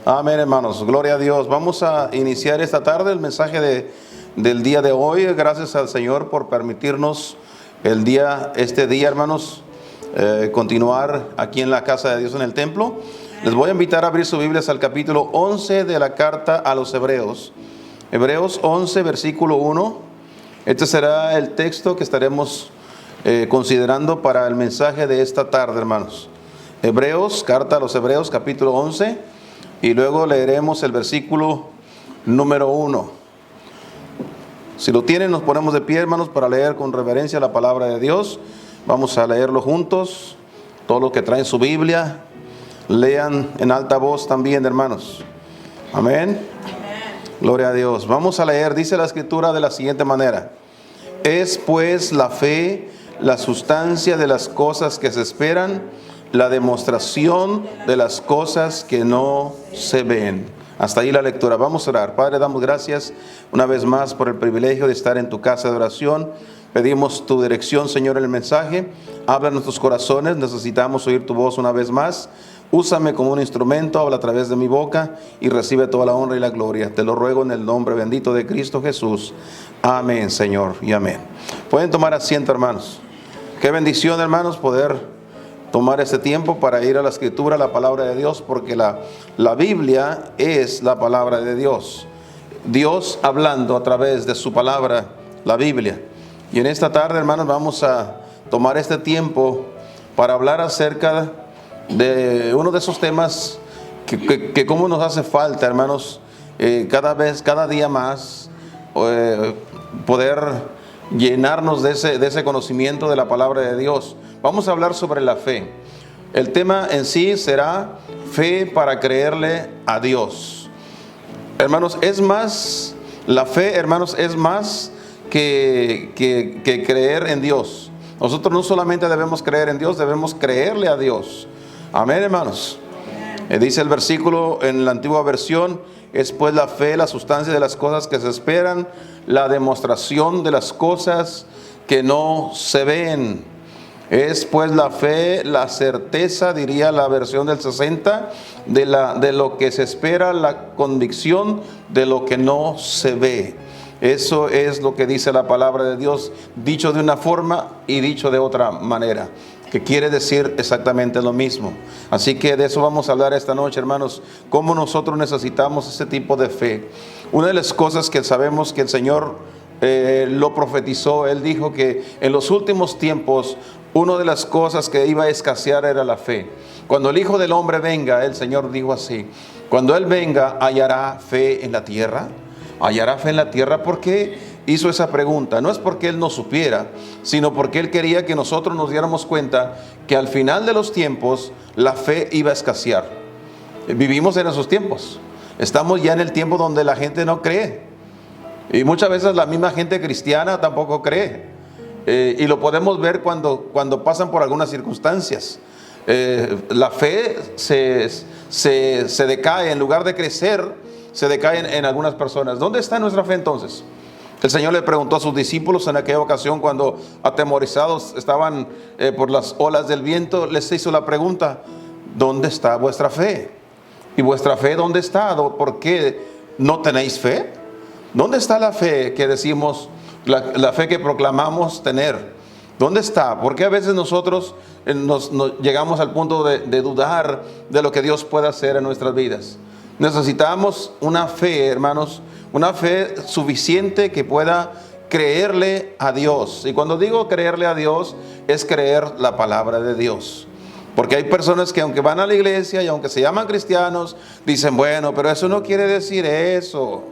Amén, hermanos. Gloria a Dios. Vamos a iniciar esta tarde el mensaje del día de hoy. Gracias al Señor por permitirnos este día, hermanos, continuar aquí en la casa de Dios en el templo. Les voy a invitar a abrir sus Biblias al capítulo 11 de la carta a los Hebreos. Hebreos 11, versículo 1. Este será el texto que estaremos considerando para el mensaje de esta tarde, hermanos. Hebreos, carta a los Hebreos, capítulo 11. Y luego leeremos el versículo número 1. Si lo tienen, nos ponemos de pie, hermanos, para leer con reverencia la palabra de Dios. Vamos a leerlo juntos. Todos los que traen su Biblia, lean en alta voz también, hermanos. Amén. Gloria a Dios. Vamos a leer, dice la Escritura de la siguiente manera. Es pues la fe, la sustancia de las cosas que se esperan, la demostración de las cosas que no se ven. Hasta ahí la lectura. Vamos a orar. Padre, damos gracias una vez más por el privilegio de estar en tu casa de oración. Pedimos tu dirección, Señor, en el mensaje. Habla en nuestros corazones. Necesitamos oír tu voz una vez más. Úsame como un instrumento, habla a través de mi boca y recibe toda la honra y la gloria. Te lo ruego en el nombre bendito de Cristo Jesús. Amén, Señor, y amén. Pueden tomar asiento, hermanos. Qué bendición, hermanos, poder tomar este tiempo para ir a la Escritura, la palabra de Dios, porque la Biblia es la palabra de Dios. Dios hablando a través de su palabra, la Biblia. Y en esta tarde, hermanos, vamos a tomar este tiempo para hablar acerca de uno de esos temas que cómo nos hace falta, hermanos, cada día más, poder llenarnos de ese conocimiento de la palabra de Dios. Vamos a hablar sobre la fe. El tema en sí será fe para creerle a Dios. Hermanos, es más, la fe, hermanos, es más que creer en Dios. Nosotros no solamente debemos creer en Dios, debemos creerle a Dios. Amén, hermanos. Dice el versículo en la antigua versión: es pues la fe, la sustancia de las cosas que se esperan, la demostración de las cosas que no se ven. Es pues la fe, la certeza, diría la versión del 60, de lo que se espera, la convicción de lo que no se ve. Eso es lo que dice la palabra de Dios, dicho de una forma y dicho de otra manera, que quiere decir exactamente lo mismo. Así que de eso vamos a hablar esta noche, hermanos, cómo nosotros necesitamos ese tipo de fe. Una de las cosas que sabemos que el Señor lo profetizó, Él dijo que en los últimos tiempos una de las cosas que iba a escasear era la fe. Cuando el Hijo del Hombre venga, el Señor dijo así: cuando Él venga, ¿hallará fe en la tierra? ¿Hallará fe en la tierra? ¿Por qué hizo esa pregunta? No es porque Él no supiera, sino porque Él quería que nosotros nos diéramos cuenta que al final de los tiempos la fe iba a escasear. Vivimos en esos tiempos. Estamos ya en el tiempo donde la gente no cree. Y muchas veces la misma gente cristiana tampoco cree. Y lo podemos ver cuando pasan por algunas circunstancias. La fe se decae. En lugar de crecer, se decae en algunas personas. ¿Dónde está nuestra fe entonces? El Señor le preguntó a sus discípulos en aquella ocasión, cuando atemorizados estaban por las olas del viento, les hizo la pregunta: ¿dónde está vuestra fe? ¿Y vuestra fe dónde está? ¿Por qué no tenéis fe? ¿Dónde está la fe que decimos, la fe que proclamamos tener? ¿Dónde está? Porque a veces nosotros nos llegamos al punto de dudar de lo que Dios puede hacer en nuestras vidas. Necesitamos una fe, hermanos, una fe suficiente que pueda creerle a Dios. Y cuando digo creerle a Dios, es creer la palabra de Dios. Porque hay personas que, aunque van a la iglesia y aunque se llaman cristianos, dicen: bueno, pero eso no quiere decir eso.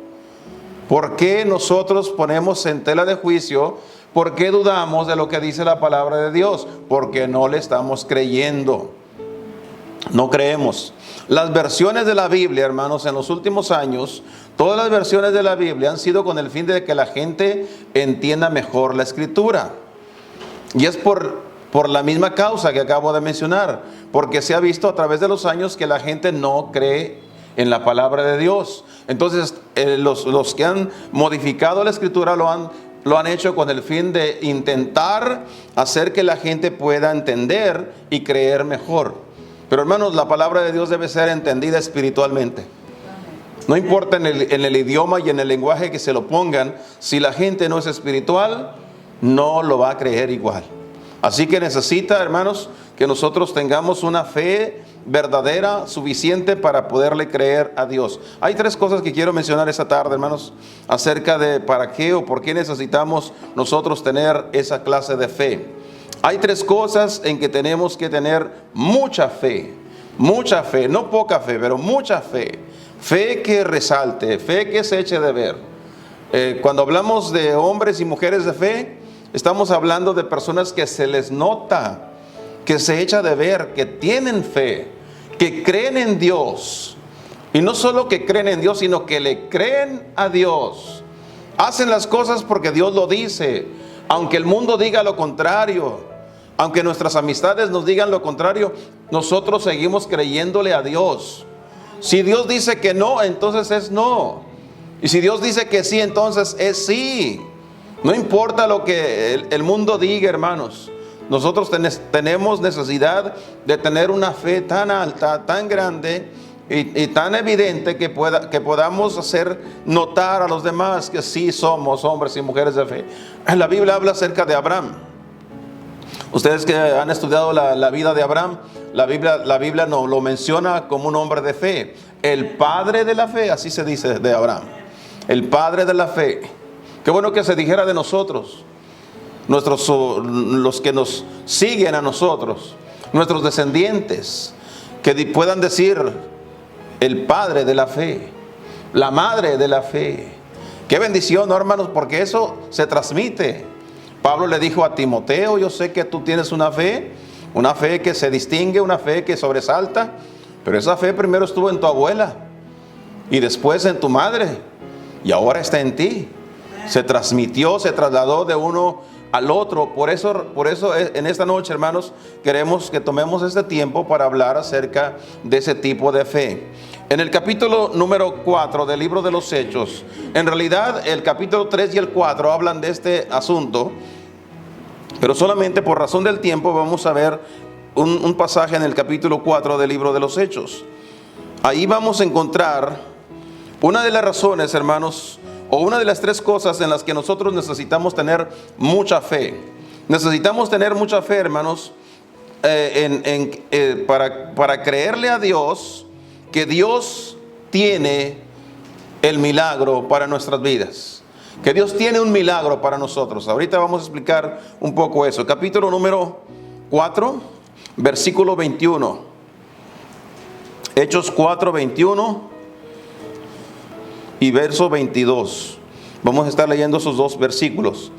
¿Por qué nosotros ponemos en tela de juicio? ¿Por qué dudamos de lo que dice la palabra de Dios? Porque no le estamos creyendo. No creemos. Las versiones de la Biblia, hermanos, en los últimos años, todas las versiones de la Biblia han sido con el fin de que la gente entienda mejor la Escritura. Y es por la misma causa que acabo de mencionar, porque se ha visto a través de los años que la gente no cree en la palabra de Dios. Entonces los que han modificado la Escritura lo han hecho con el fin de intentar hacer que la gente pueda entender y creer mejor. Pero hermanos, la palabra de Dios debe ser entendida espiritualmente. No importa en el idioma y en el lenguaje que se lo pongan, si la gente no es espiritual, no lo va a creer igual. Así que necesita, hermanos, que nosotros tengamos una fe verdadera, suficiente para poderle creer a Dios. Hay tres cosas que quiero mencionar esta tarde, hermanos, acerca de para qué o por qué necesitamos nosotros tener esa clase de fe. Hay tres cosas en que tenemos que tener mucha fe, no poca fe, pero mucha fe. Fe que resalte, fe que se eche de ver. Cuando hablamos de hombres y mujeres de fe, estamos hablando de personas que se les nota, que se echa de ver, que tienen fe, que creen en Dios. Y no solo que creen en Dios, sino que le creen a Dios. Hacen las cosas porque Dios lo dice, aunque el mundo diga lo contrario, aunque nuestras amistades nos digan lo contrario, nosotros seguimos creyéndole a Dios. Si Dios dice que no, entonces es no. Y si Dios dice que sí, entonces es sí. No importa lo que el mundo diga, hermanos. Nosotros tenemos necesidad de tener una fe tan alta, tan grande y tan evidente que podamos hacer notar a los demás que sí somos hombres y mujeres de fe. La Biblia habla acerca de Abraham. Ustedes que han estudiado la vida de Abraham, la Biblia no lo menciona como un hombre de fe. El padre de la fe, así se dice de Abraham. El padre de la fe. Qué bueno que se dijera de nosotros, los que nos siguen a nosotros, nuestros descendientes, que puedan decir el padre de la fe, la madre de la fe. Qué bendición, ¿no, hermanos? Porque eso se transmite. Pablo le dijo a Timoteo: yo sé que tú tienes una fe que se distingue, una fe que sobresalta, pero esa fe primero estuvo en tu abuela y después en tu madre y ahora está en ti. Se transmitió, se trasladó de uno al otro. Por eso en esta noche, hermanos, queremos que tomemos este tiempo para hablar acerca de ese tipo de fe. En el capítulo número 4 del libro de los Hechos, en realidad el capítulo 3 y el 4 hablan de este asunto, pero solamente por razón del tiempo vamos a ver un pasaje en el capítulo 4 del libro de los Hechos. Ahí vamos a encontrar una de las razones, hermanos, o una de las tres cosas en las que nosotros necesitamos tener mucha fe. Necesitamos tener mucha fe, hermanos, para creerle a Dios que Dios tiene el milagro para nuestras vidas. Que Dios tiene un milagro para nosotros. Ahorita vamos a explicar un poco eso. Capítulo número 4, versículo 21. Hechos 4, 21 y verso 22. Vamos a estar leyendo esos dos versículos.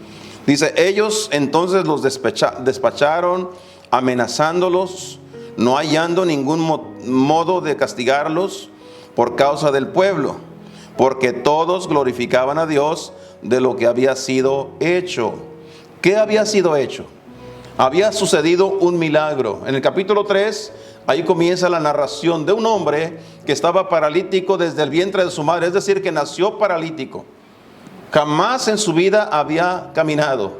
Dice: ellos entonces los despacharon, amenazándolos, no hallando ningún modo de castigarlos por causa del pueblo, porque todos glorificaban a Dios de lo que había sido hecho. ¿Qué había sido hecho? Había sucedido un milagro. En el capítulo 3, ahí comienza la narración de un hombre que estaba paralítico desde el vientre de su madre, es decir, que nació paralítico. Jamás en su vida había caminado.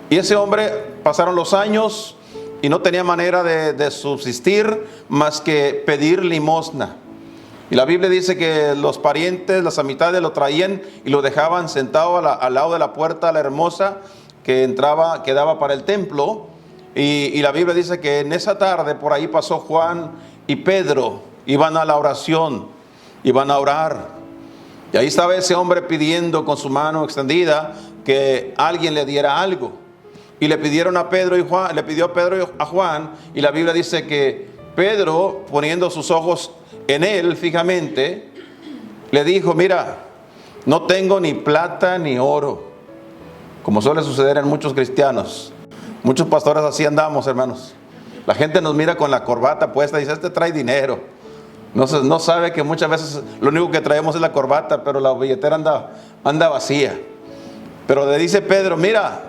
Y ese hombre, pasaron los años y no tenía manera de subsistir más que pedir limosna. Y la Biblia dice que los parientes, las amistades lo traían y lo dejaban sentado al lado de la puerta, la hermosa, que daba para el templo. Y la Biblia dice que en esa tarde por ahí pasó Juan y Pedro, iban a la oración, iban a orar. Y ahí estaba ese hombre pidiendo con su mano extendida que alguien le diera algo. Y le pidieron a Pedro y Juan, le pidió a Pedro a Juan, y la Biblia dice que Pedro, poniendo sus ojos en él fijamente, le dijo: mira, no tengo ni plata ni oro, como suele suceder en muchos cristianos. Muchos pastores así andamos, hermanos. La gente nos mira con la corbata puesta y dice: este trae dinero. No sabe que muchas veces lo único que traemos es la corbata, pero la billetera anda vacía. Pero le dice Pedro: mira,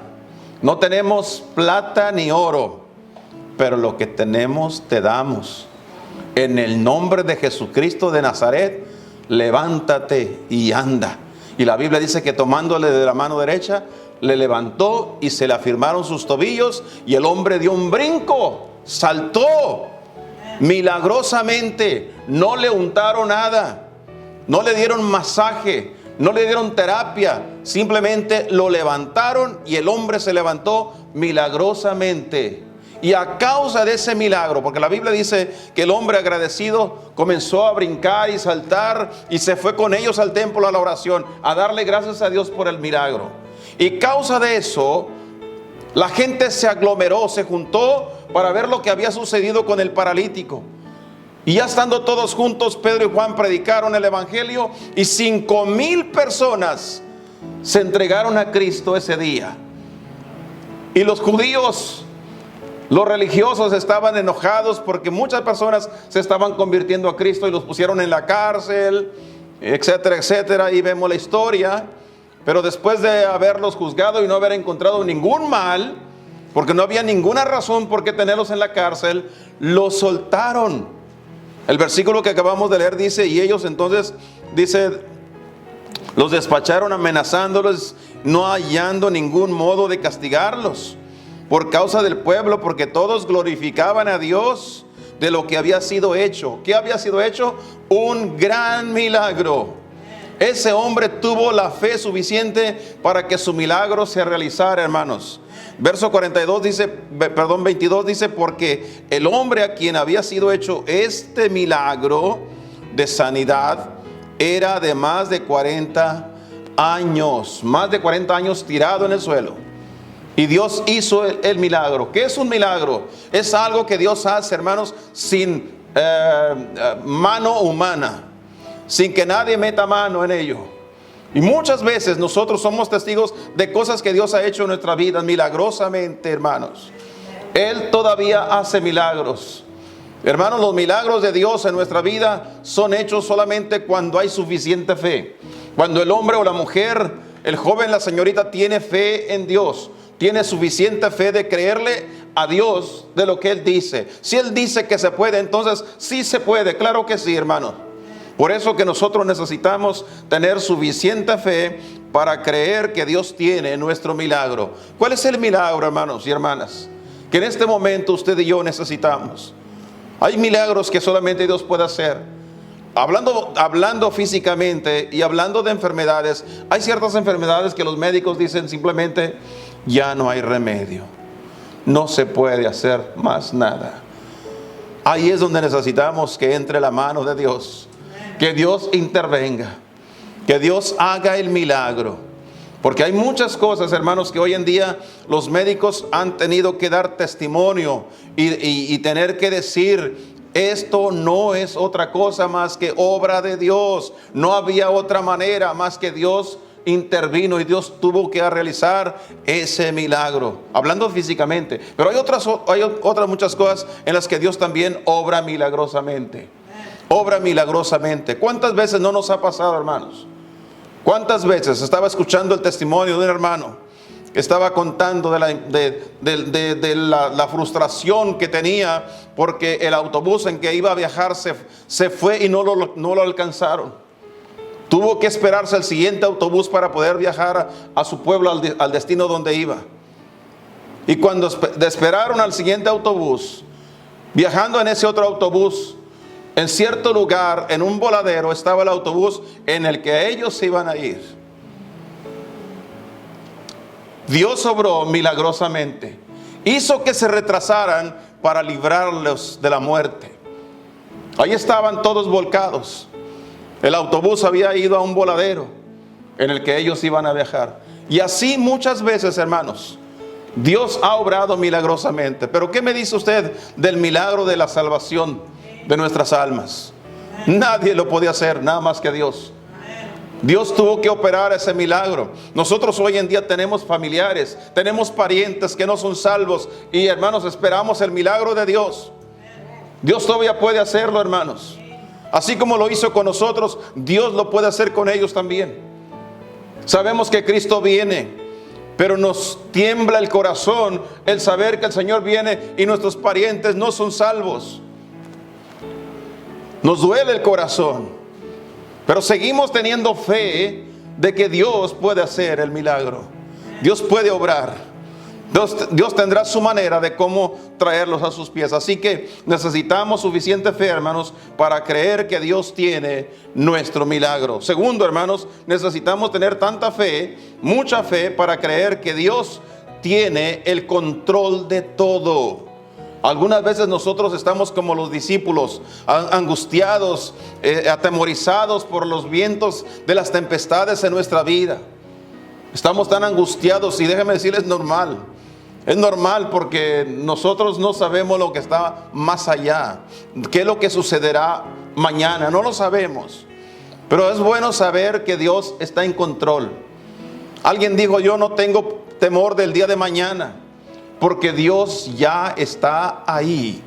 no tenemos plata ni oro, pero lo que tenemos te damos. En el nombre de Jesucristo de Nazaret, levántate y anda. Y la Biblia dice que tomándole de la mano derecha, le levantó y se le afirmaron sus tobillos, y el hombre dio un brinco, saltó milagrosamente. No le untaron nada, no le dieron masaje, no le dieron terapia, simplemente lo levantaron y el hombre se levantó milagrosamente. Y a causa de ese milagro, porque la Biblia dice que el hombre agradecido comenzó a brincar y saltar y se fue con ellos al templo a la oración, a darle gracias a Dios por el milagro. Y causa de eso, la gente se aglomeró, se juntó para ver lo que había sucedido con el paralítico. Y ya estando todos juntos, Pedro y Juan predicaron el evangelio y 5,000 personas se entregaron a Cristo ese día. Y los judíos, los religiosos, estaban enojados porque muchas personas se estaban convirtiendo a Cristo y los pusieron en la cárcel, etcétera, etcétera. Y vemos la historia. Pero después de haberlos juzgado y no haber encontrado ningún mal, porque no había ninguna razón por qué tenerlos en la cárcel, los soltaron. El versículo que acabamos de leer dice: y ellos entonces, dice, los despacharon amenazándolos, no hallando ningún modo de castigarlos por causa del pueblo, porque todos glorificaban a Dios de lo que había sido hecho. ¿Qué había sido hecho? Un gran milagro. Ese hombre tuvo la fe suficiente para que su milagro se realizara, hermanos. Verso 22 dice, porque el hombre a quien había sido hecho este milagro de sanidad era de más de 40 años tirado en el suelo. Y Dios hizo el milagro. ¿Qué es un milagro? Es algo que Dios hace, hermanos, sin mano humana, sin que nadie meta mano en ello. Y muchas veces nosotros somos testigos de cosas que Dios ha hecho en nuestra vida milagrosamente, hermanos. Él todavía hace milagros. Hermanos, los milagros de Dios en nuestra vida son hechos solamente cuando hay suficiente fe. Cuando el hombre o la mujer, el joven, la señorita, tiene fe en Dios, tiene suficiente fe de creerle a Dios de lo que Él dice. Si Él dice que se puede, entonces sí se puede, claro que sí, hermanos. Por eso que nosotros necesitamos tener suficiente fe para creer que Dios tiene nuestro milagro. ¿Cuál es el milagro, hermanos y hermanas, que en este momento usted y yo necesitamos? Hay milagros que solamente Dios puede hacer. Hablando físicamente y hablando de enfermedades, hay ciertas enfermedades que los médicos dicen simplemente: ya no hay remedio, no se puede hacer más nada. Ahí es donde necesitamos que entre la mano de Dios, que Dios intervenga, que Dios haga el milagro. Porque hay muchas cosas, hermanos, que hoy en día los médicos han tenido que dar testimonio y tener que decir: esto no es otra cosa más que obra de Dios. No había otra manera más que Dios intervino y Dios tuvo que realizar ese milagro. Hablando físicamente. Pero hay otras muchas cosas en las que Dios también obra milagrosamente. Obra milagrosamente. ¿Cuántas veces no nos ha pasado, hermanos? ¿Cuántas veces? Estaba escuchando el testimonio de un hermano que estaba contando de la frustración que tenía porque el autobús en que iba a viajar se fue y no lo alcanzaron. Tuvo que esperarse el siguiente autobús para poder viajar a su pueblo, al destino donde iba. Y cuando esperaron al siguiente autobús, viajando en ese otro autobús, en cierto lugar, en un voladero, estaba el autobús en el que ellos se iban a ir. Dios obró milagrosamente. Hizo que se retrasaran para librarlos de la muerte. Ahí estaban todos volcados. El autobús había ido a un voladero en el que ellos iban a viajar. Y así muchas veces, hermanos, Dios ha obrado milagrosamente. Pero ¿qué me dice usted del milagro de la salvación de nuestras almas? Nadie lo podía hacer, nada más que Dios. Dios tuvo que operar ese milagro. Nosotros hoy en día tenemos familiares, tenemos parientes que no son salvos y, hermanos, esperamos el milagro de Dios. Dios todavía puede hacerlo, hermanos. Así como lo hizo con nosotros, Dios lo puede hacer con ellos también. Sabemos que Cristo viene, pero nos tiembla el corazón el saber que el Señor viene y nuestros parientes no son salvos. Nos duele el corazón, pero seguimos teniendo fe de que Dios puede hacer el milagro. Dios puede obrar. Dios tendrá su manera de cómo traerlos a sus pies. Así que necesitamos suficiente fe, hermanos, para creer que Dios tiene nuestro milagro. Segundo, hermanos, necesitamos tener tanta fe, mucha fe, para creer que Dios tiene el control de todo. Algunas veces nosotros estamos como los discípulos, angustiados, atemorizados por los vientos de las tempestades en nuestra vida. Estamos tan angustiados, y déjame decirles, normal. Es normal, porque nosotros no sabemos lo que está más allá. ¿Qué es lo que sucederá mañana? No lo sabemos. Pero es bueno saber que Dios está en control. Alguien dijo: yo no tengo temor del día de mañana, porque Dios ya está ahí.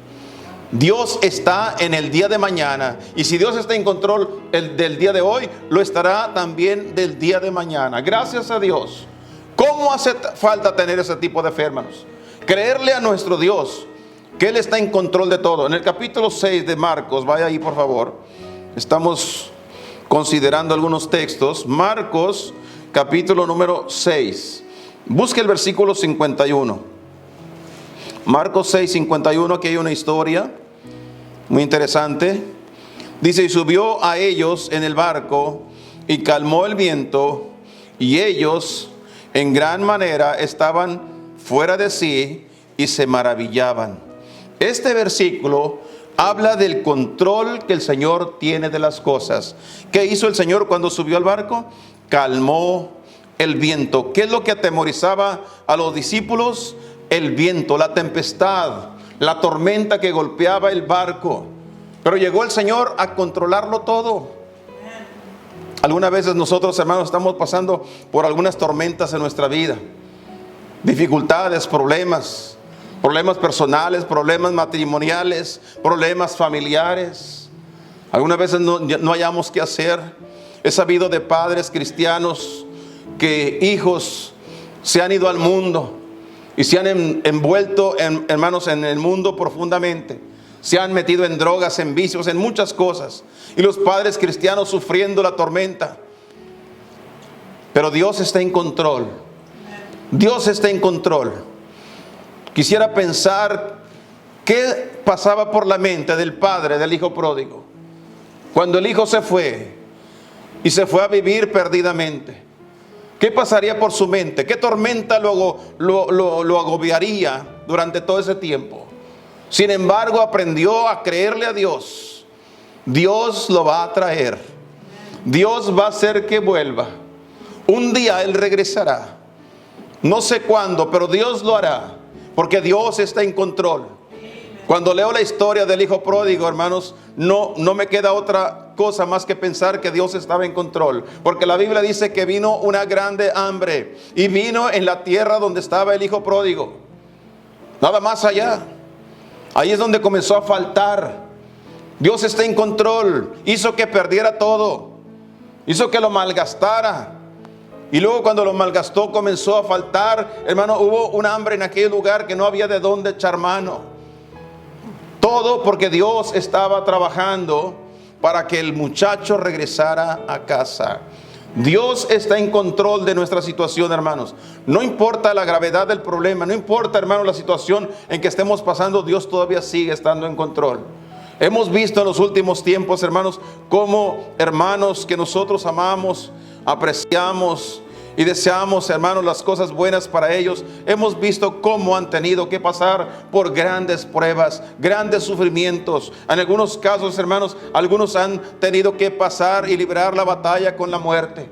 Dios está en el día de mañana. Y si Dios está en control del día de hoy, lo estará también del día de mañana. Gracias a Dios. ¿Cómo hace falta tener ese tipo de fe, hermanos? Creerle a nuestro Dios que Él está en control de todo. En el capítulo 6 de Marcos, vaya ahí por favor. Estamos considerando algunos textos. Marcos, capítulo número 6. Busque el versículo 51. Marcos 6, 51, aquí hay una historia muy interesante. Dice: y subió a ellos en el barco y calmó el viento, y ellos en gran manera estaban fuera de sí y se maravillaban. Este versículo habla del control que el Señor tiene de las cosas. ¿Qué hizo el Señor cuando subió al barco? Calmó el viento. ¿Qué es lo que atemorizaba a los discípulos? El viento, la tempestad, la tormenta que golpeaba el barco. Pero llegó el Señor a controlarlo todo. Algunas veces nosotros, hermanos, estamos pasando por algunas tormentas en nuestra vida. Dificultades, problemas personales, problemas matrimoniales, problemas familiares. Algunas veces no hallamos qué hacer. He sabido de padres cristianos que hijos se han ido al mundo y se han envuelto, hermanos, en el mundo profundamente. Se han metido en drogas, en vicios, en muchas cosas. Y los padres cristianos sufriendo la tormenta. Pero Dios está en control. Dios está en control. Quisiera pensar qué pasaba por la mente del padre del hijo pródigo cuando el hijo se fue y se fue a vivir perdidamente. ¿Qué pasaría por su mente? ¿Qué tormenta lo agobiaría durante todo ese tiempo? Sin embargo, aprendió a creerle a Dios. Dios lo va a traer. Dios va a hacer que vuelva. Un día Él regresará. No sé cuándo, pero Dios lo hará, porque Dios está en control. Cuando leo la historia del hijo pródigo, hermanos, no me queda otra cosa más que pensar que Dios estaba en control. Porque la Biblia dice que vino una grande hambre y vino en la tierra donde estaba el hijo pródigo. Nada más allá. Ahí es donde comenzó a faltar. Dios está en control. Hizo que perdiera todo. Hizo que lo malgastara. Y luego cuando lo malgastó comenzó a faltar. Hermano, hubo un hambre en aquel lugar que no había de dónde echar mano. Todo porque Dios estaba trabajando para que el muchacho regresara a casa. Dios está en control de nuestra situación, hermanos. No importa la gravedad del problema, no importa, hermanos, la situación en que estemos pasando, Dios todavía sigue estando en control. Hemos visto en los últimos tiempos, hermanos, cómo hermanos que nosotros amamos, apreciamos y deseamos, hermanos, las cosas buenas para ellos, hemos visto cómo han tenido que pasar por grandes pruebas, grandes sufrimientos. En algunos casos, hermanos, algunos han tenido que pasar y librar la batalla con la muerte.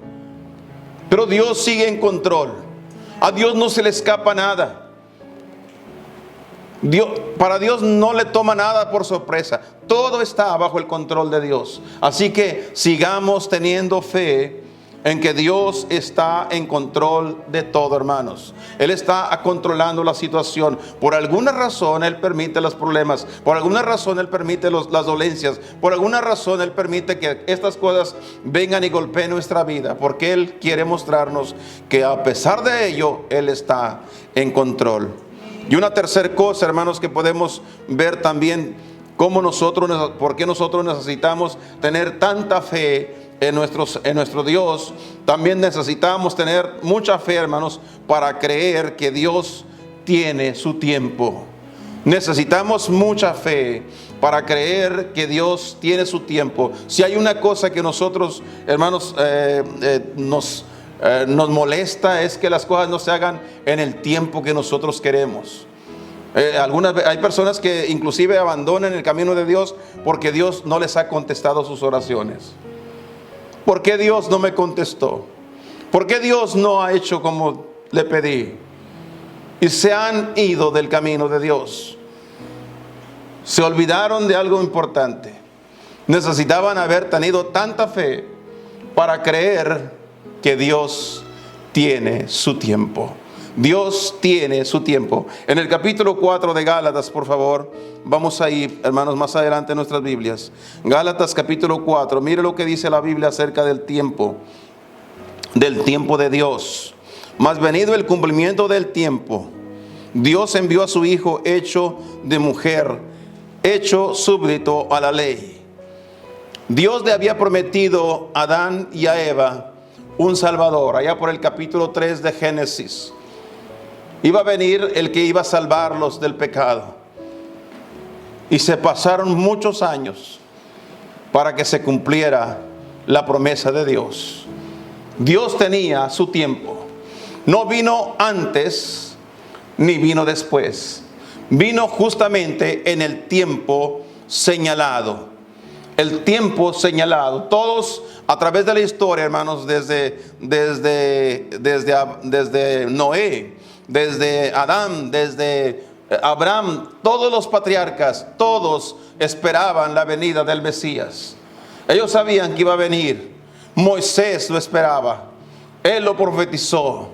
Pero Dios sigue en control. A Dios no se le escapa nada. Para Dios no le toma nada por sorpresa. Todo está bajo el control de Dios. Así que sigamos teniendo fe en que Dios está en control de todo, hermanos. Él está controlando la situación. Por alguna razón Él permite los problemas. Por alguna razón Él permite las dolencias. Por alguna razón Él permite que estas cosas vengan y golpeen nuestra vida. Porque Él quiere mostrarnos que a pesar de ello, Él está en control. Y una tercera cosa, hermanos, que podemos ver también, por qué nosotros necesitamos tener tanta fe en nuestro Dios. También necesitamos tener mucha fe, hermanos, para creer que Dios tiene su tiempo. Necesitamos mucha fe para creer que Dios tiene su tiempo. Si hay una cosa que nosotros, hermanos, nos molesta, es que las cosas no se hagan en el tiempo que nosotros queremos. Hay personas que inclusive abandonan el camino de Dios porque Dios no les ha contestado sus oraciones. ¿Por qué Dios no me contestó? ¿Por qué Dios no ha hecho como le pedí? Y se han ido del camino de Dios. Se olvidaron de algo importante. Necesitaban haber tenido tanta fe para creer que Dios tiene su tiempo. Dios tiene su tiempo. En el capítulo 4 de Gálatas, por favor, vamos a ir, hermanos, más adelante en nuestras Biblias. Gálatas capítulo 4, mire lo que dice la Biblia acerca del tiempo de Dios. Mas venido el cumplimiento del tiempo, Dios envió a su Hijo hecho de mujer, hecho súbdito a la ley. Dios le había prometido a Adán y a Eva un Salvador, allá por el capítulo 3 de Génesis. Iba a venir el que iba a salvarlos del pecado. Y se pasaron muchos años para que se cumpliera la promesa de Dios. Dios tenía su tiempo. No vino antes ni vino después. Vino justamente en el tiempo señalado. El tiempo señalado. Todos a través de la historia, hermanos, desde Noé, desde Adán, desde Abraham, todos los patriarcas, todos esperaban la venida del Mesías. Ellos sabían que iba a venir. Moisés lo esperaba. Él lo profetizó.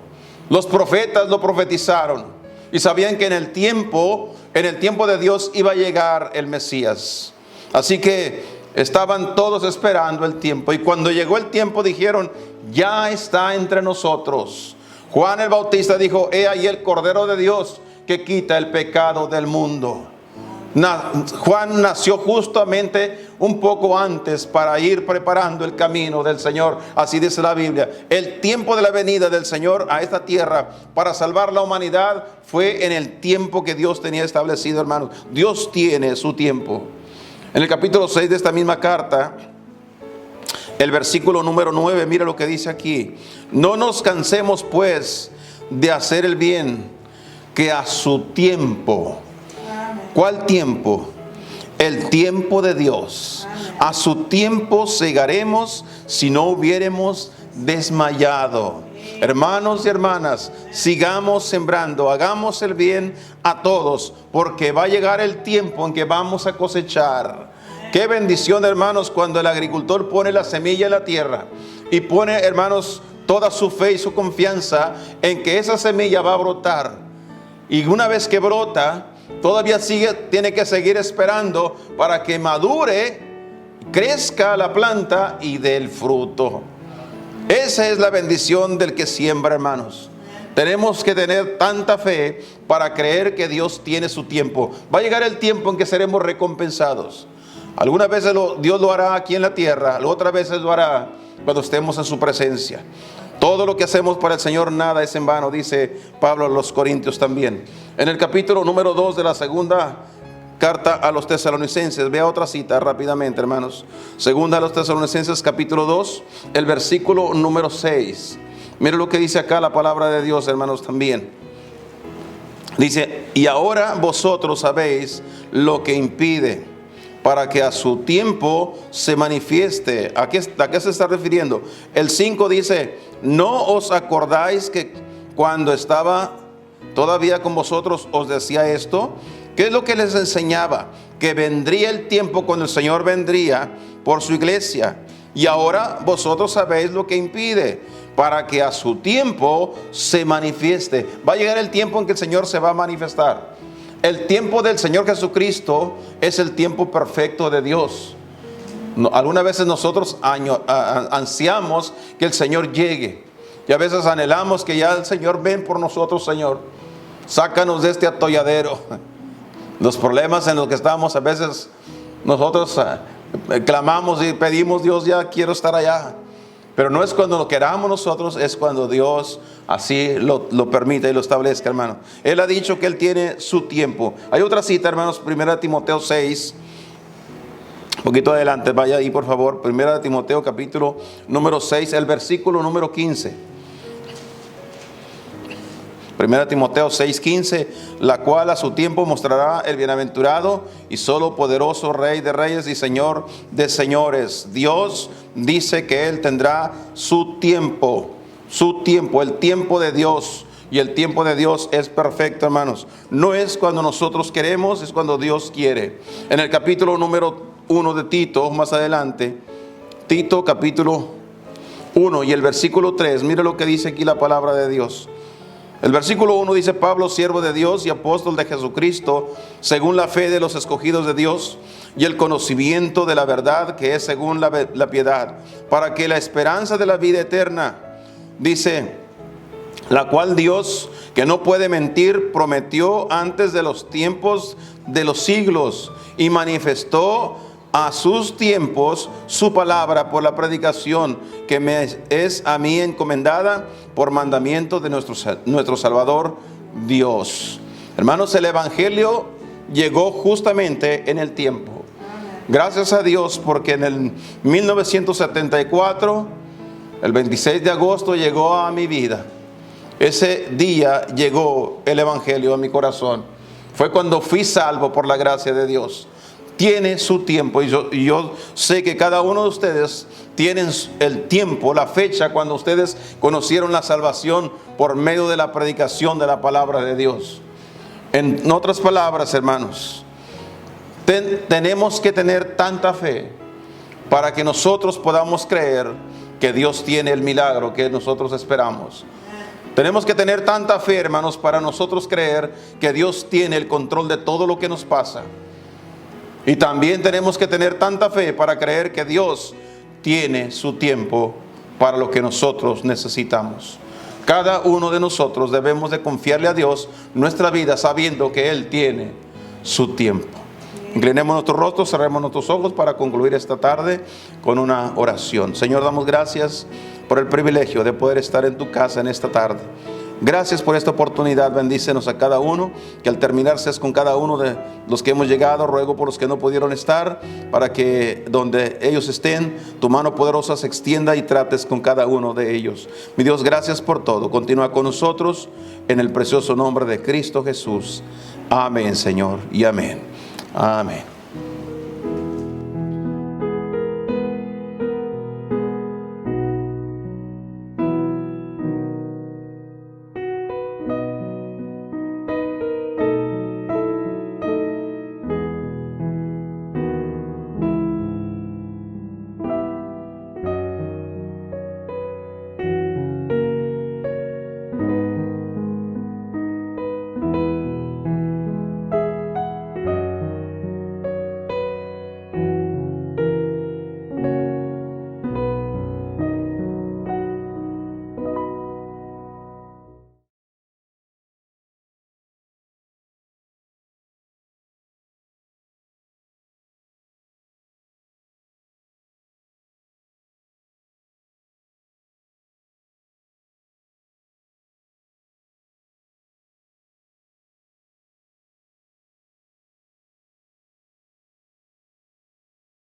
Los profetas lo profetizaron. Y sabían que en el tiempo de Dios iba a llegar el Mesías. Así que estaban todos esperando el tiempo. Y cuando llegó el tiempo dijeron, ya está entre nosotros. Juan el Bautista dijo, he ahí el Cordero de Dios que quita el pecado del mundo. Juan nació justamente un poco antes para ir preparando el camino del Señor. Así dice la Biblia. El tiempo de la venida del Señor a esta tierra para salvar la humanidad fue en el tiempo que Dios tenía establecido, hermanos. Dios tiene su tiempo. En el capítulo 6 de esta misma carta, el versículo número 9, mira lo que dice aquí. No nos cansemos pues de hacer el bien, que a su tiempo. ¿Cuál tiempo? El tiempo de Dios. A su tiempo segaremos si no hubiéremos desmayado. Hermanos y hermanas, sigamos sembrando, hagamos el bien a todos, porque va a llegar el tiempo en que vamos a cosechar. Qué bendición, hermanos, cuando el agricultor pone la semilla en la tierra y pone, hermanos, toda su fe y su confianza en que esa semilla va a brotar. Y una vez que brota, todavía tiene que seguir esperando para que madure, crezca la planta y dé el fruto. Esa es la bendición del que siembra, hermanos. Tenemos que tener tanta fe para creer que Dios tiene su tiempo. Va a llegar el tiempo en que seremos recompensados. Algunas veces Dios lo hará aquí en la tierra, otras veces lo hará cuando estemos en su presencia. Todo lo que hacemos para el Señor, nada es en vano, dice Pablo a los Corintios también. En el capítulo número 2 de la segunda carta a los Tesalonicenses, vea otra cita rápidamente, hermanos. Segunda a los Tesalonicenses, capítulo 2, el versículo número 6. Mire lo que dice acá la palabra de Dios, hermanos, también. Dice, y ahora vosotros sabéis lo que impide, para que a su tiempo se manifieste. ¿A qué se está refiriendo? El 5 dice, ¿no os acordáis que cuando estaba todavía con vosotros os decía esto? ¿Qué es lo que les enseñaba? Que vendría el tiempo cuando el Señor vendría por su iglesia. Y ahora vosotros sabéis lo que impide, para que a su tiempo se manifieste. Va a llegar el tiempo en que el Señor se va a manifestar. El tiempo del Señor Jesucristo es el tiempo perfecto de Dios. Algunas veces nosotros ansiamos que el Señor llegue. Y a veces anhelamos que ya el Señor ven por nosotros, Señor. Sácanos de este atolladero. Los problemas en los que estamos, a veces nosotros clamamos y pedimos, Dios, ya quiero estar allá. Pero no es cuando lo queramos nosotros, es cuando Dios así lo permite y lo establezca, hermano. Él ha dicho que Él tiene su tiempo. Hay otra cita, hermanos, 1 Timoteo 6. Un poquito adelante, vaya ahí por favor. 1 Timoteo capítulo número 6, el versículo número 15. 1 Timoteo 6:15, la cual a su tiempo mostrará el bienaventurado y solo poderoso Rey de reyes y Señor de señores. Dios dice que Él tendrá su tiempo, el tiempo de Dios. Y el tiempo de Dios es perfecto, hermanos. No es cuando nosotros queremos, es cuando Dios quiere. En el capítulo número 1 de Tito, más adelante, Tito capítulo 1 y el versículo 3, mire lo que dice aquí la palabra de Dios. El versículo 1 dice: Pablo, siervo de Dios y apóstol de Jesucristo, según la fe de los escogidos de Dios y el conocimiento de la verdad que es según la piedad, para que la esperanza de la vida eterna, dice, la cual Dios, que no puede mentir, prometió antes de los tiempos de los siglos y manifestó a sus tiempos su palabra por la predicación que me es a mí encomendada por mandamiento de nuestro Salvador Dios. Hermanos, el Evangelio llegó justamente en el tiempo. Gracias a Dios, porque en el 1974, el 26 de agosto, llegó a mi vida. Ese día llegó el Evangelio a mi corazón. Fue cuando fui salvo por la gracia de Dios. Tiene su tiempo, y yo sé que cada uno de ustedes tienen el tiempo, la fecha cuando ustedes conocieron la salvación por medio de la predicación de la palabra de Dios. En otras palabras, hermanos, tenemos que tener tanta fe para que nosotros podamos creer que Dios tiene el milagro que nosotros esperamos. Tenemos que tener tanta fe, hermanos, para nosotros creer que Dios tiene el control de todo lo que nos pasa. Y también tenemos que tener tanta fe para creer que Dios tiene su tiempo para lo que nosotros necesitamos. Cada uno de nosotros debemos de confiarle a Dios nuestra vida sabiendo que Él tiene su tiempo. Inclinemos nuestros rostros, cerremos nuestros ojos para concluir esta tarde con una oración. Señor, damos gracias por el privilegio de poder estar en tu casa en esta tarde. Gracias por esta oportunidad, bendícenos a cada uno, que al terminar seas con cada uno de los que hemos llegado. Ruego por los que no pudieron estar, para que donde ellos estén, tu mano poderosa se extienda y trates con cada uno de ellos. Mi Dios, gracias por todo. Continúa con nosotros en el precioso nombre de Cristo Jesús. Amén, Señor, y amén. Amén.